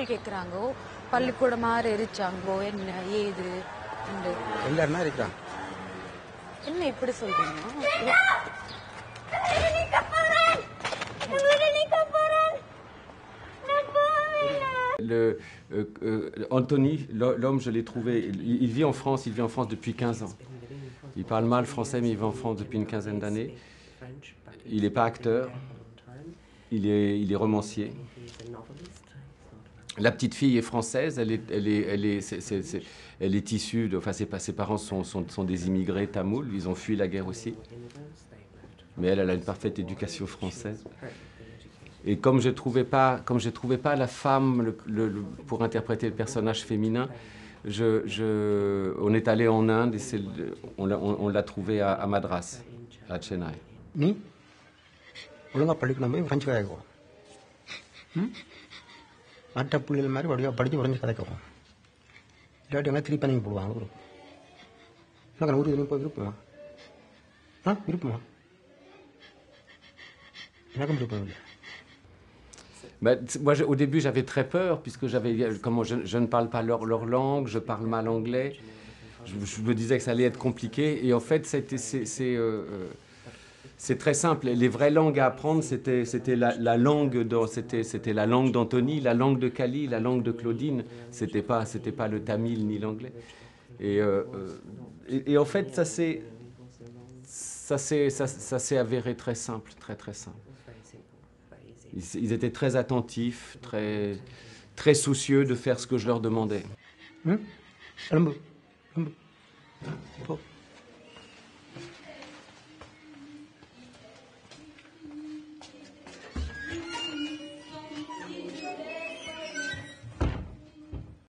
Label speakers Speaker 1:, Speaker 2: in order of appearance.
Speaker 1: கேள்விகள் கேட்குறாங்கோ பள்ளிக்கூடம் மாற எரிச்சாங்கோ என்ன ஏது
Speaker 2: எல்லாருமே இருக்கிறாங்க
Speaker 1: என்ன இப்படி சொல்றீங்க
Speaker 3: Anthony, l'homme, je l'ai trouvé, il vit en France, depuis 15 ans. Il parle mal français, mais il vit en France depuis une quinzaine d'années. Il n'est pas acteur, il est romancier. La petite fille est française, elle est issue, enfin ses parents sont des immigrés tamouls, ils ont fui la guerre aussi. Mais elle a une parfaite éducation française. Et comme je trouvais pas la femme pour interpréter le personnage féminin, on est allé en Inde et on l'a trouvé à Madras, à Chennai. Ben, moi, au début, j'avais très peur, puisque je ne parle pas leur langue, je parle mal anglais. Je me disais que ça allait être compliqué. Et en fait, c'est très simple. Les vraies langues à apprendre, c'était la langue d'Anthony, la langue de Kali, la langue de Claudine. C'était pas le tamil ni l'anglais. Et en fait, ça s'est avéré très simple, très très simple. Ils étaient très attentifs, très soucieux de faire ce que je leur demandais.